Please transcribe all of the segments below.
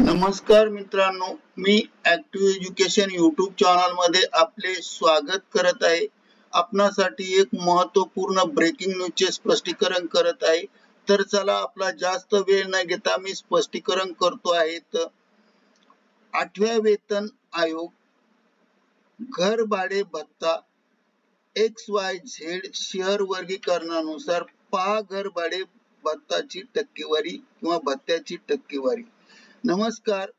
नमस्कार मित्रांनो, मी active education YouTube channel मध्ये आपले स्वागत करत आहे. आपणासाठी एक महत्त्वपूर्ण ब्रेकिंग न्यूजचे स्पष्टीकरण करत आहे. तर चला आपला जास्त वेळ न घेता मी स्पष्टीकरण करतो आहे. तर 8व्या वेतन आयोग घर भाडे भत्ता XYZ शेअर वर्गीकरणानुसार पहा घर भाडे भत्ताची टक्केवारी किंवा भत्त्याची टक्केवारी. नमस्कार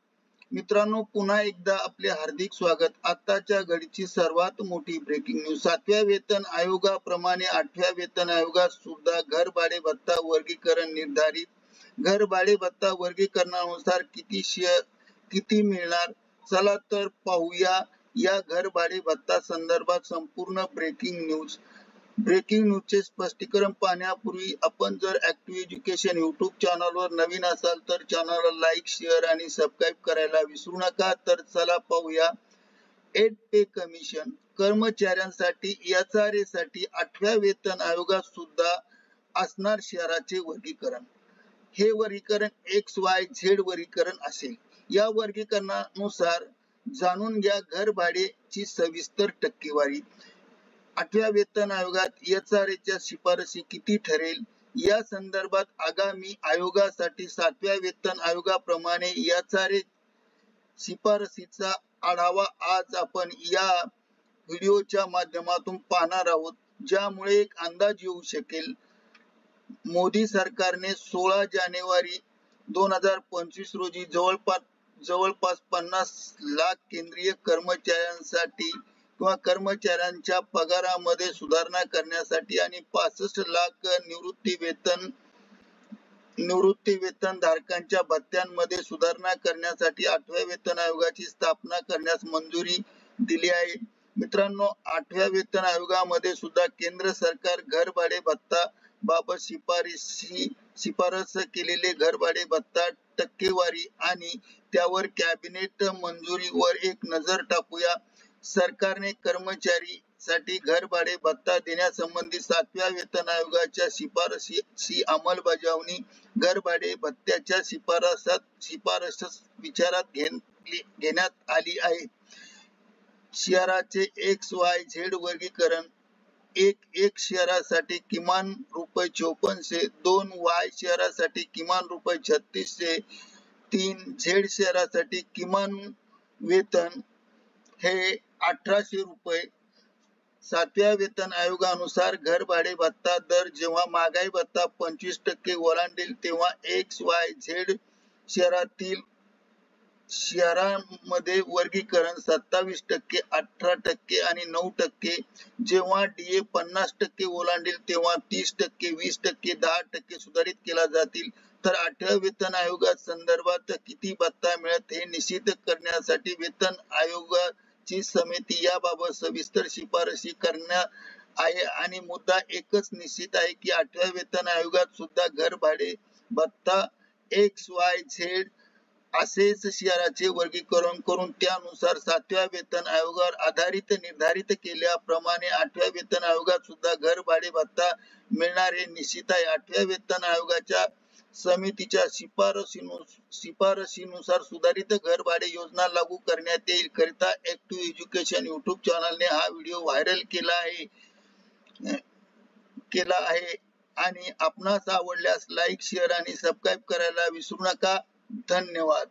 मित्रांनो, पुन्हा एकदा आपले हार्दिक स्वागत. आताच्या घडीची सर्वात मोठी ब्रेकिंग न्यूज. 7व्या वेतन आयोगाप्रमाणे 8व्या वेतन आयोगात सुद्धा घर भाडे भत्ता वर्गीकरण निर्धारित. घर भाडे भत्ता वर्गीकरणानुसार किती मिळणार, चला तर पाहूया या घर भाडे भत्ता संदर्भात संपूर्ण ब्रेकिंग न्यूजचे स्पष्टीकरण पाहण्यापूर्वी आपण जर ऍक्टिव्ह एज्युकेशन यूट्यूब चॅनलवर नवीन असाल तर चॅनलला लाईक, शेअर आणि सबस्क्राईब करायला विसरू नका. तर चला पाहूया. 8 पे कमिशन कर्मचाऱ्यांसाठी SRA साठी 8व्या वेतन आयोगात सुद्धा असणार शेअराचे वर्गीकरण. हे वर्गीकरण XYZ वर्गीकरण असेल. या वर्गीकरणानुसार जाणून घ्या घर भाड्याची सविस्तर टक्केवारी. 8व्या वेतन आयोगात SRA च्या शिफारसी किती ठरेल या संदर्भात आगामी आयोगासाठी 7व्या वेतन आयोगाप्रमाणे SRA शिफारसीचा आढावा आज आपण या व्हिडिओच्या माध्यमातून पाहणार आहोत, ज्यामुळे एक अंदाज येऊ शकेल. मोदी सरकारने 16 जानेवारी 2025 रोजी जवळपास 50 लाख केंद्रीय कर्मचाऱ्यांसाठी किंवा कर्मचाऱ्यांच्या पगारामध्ये सुधारणा करण्यासाठी आणि 65 लाख निवृत्ती वेतन धारकांच्या भत्त्यांमध्ये सुधारणा करण्यासाठी 8व्या वेतन आयोगाची स्थापना करण्यास मंजुरी दिली आहे. मित्रांनो, 8व्या वेतन आयोगामध्ये सुद्धा केंद्र सरकार घर भाडे भत्ता बाबत शिफारस केलेले घर भाडे भत्ता टक्केवारी आणि त्यावर कॅबिनेट मंजुरीवर एक नजर टाकूया. सरकारने कर्मचारी घर भाडे भत्ता देण्यासंबंधी 7व्या वेतन आयोगाच्या शिफारसीची अंमलबजावणी घर भाडे भत्त्याच्या शिफारस विचारात घेण्यात आली आहे. शेअराचे XYZ वर्गीकरण. 1 शेअरासाठी किमान ₹5400, 2 शेअरासाठी किमान ₹3600, 3 Z शेअरासाठी किमान वेतन हे ₹1800. 7व्या वेतन आयोगानुसार घर भाडे भत्ता दर जेव्हा महागाई भत्ता 25% ओलांडेल तेव्हा XYZ शेअरांमध्ये वर्गीकरण 27%, 18% आणि 9%. जेव्हा DA 50% ओलांडेल तेव्हा 30%, 20%, 10% सुधारित केला जातील. तर 8व्या वेतन आयोगा संदर्भात किती भत्ता मिळत हे निश्चित करण्यासाठी वेतन आयोगाची समिती याबाबत सविस्तर शिफारसी करणार आहे आणि मुद्दा एकच निश्चित आहे की 8व्या वेतन आयोगात सुद्धा घर भाडे भत्ता XYZ असेच शेअराचे वर्गीकरण करून त्यानुसार 7व्या वेतन आयोगावर आधारित निर्धारित केल्याप्रमाणे 8व्या वेतन आयोगात सुद्धा घर भाडे भत्ता मिळणार हे निश्चित आहे. 8व्या वेतन आयोगाच्या समितीच्या शिफारसीनुसार सुधारित घर भाडे योजना लागू करण्यात येईल. करिता ऍक्टिव्ह एज्युकेशन यूट्यूब चॅनलने हा व्हिडिओ व्हायरल केला आहे आणि आपणास आवडल्यास लाईक, शेअर आणि सबस्क्राईब करायला विसरू नका. धन्यवाद.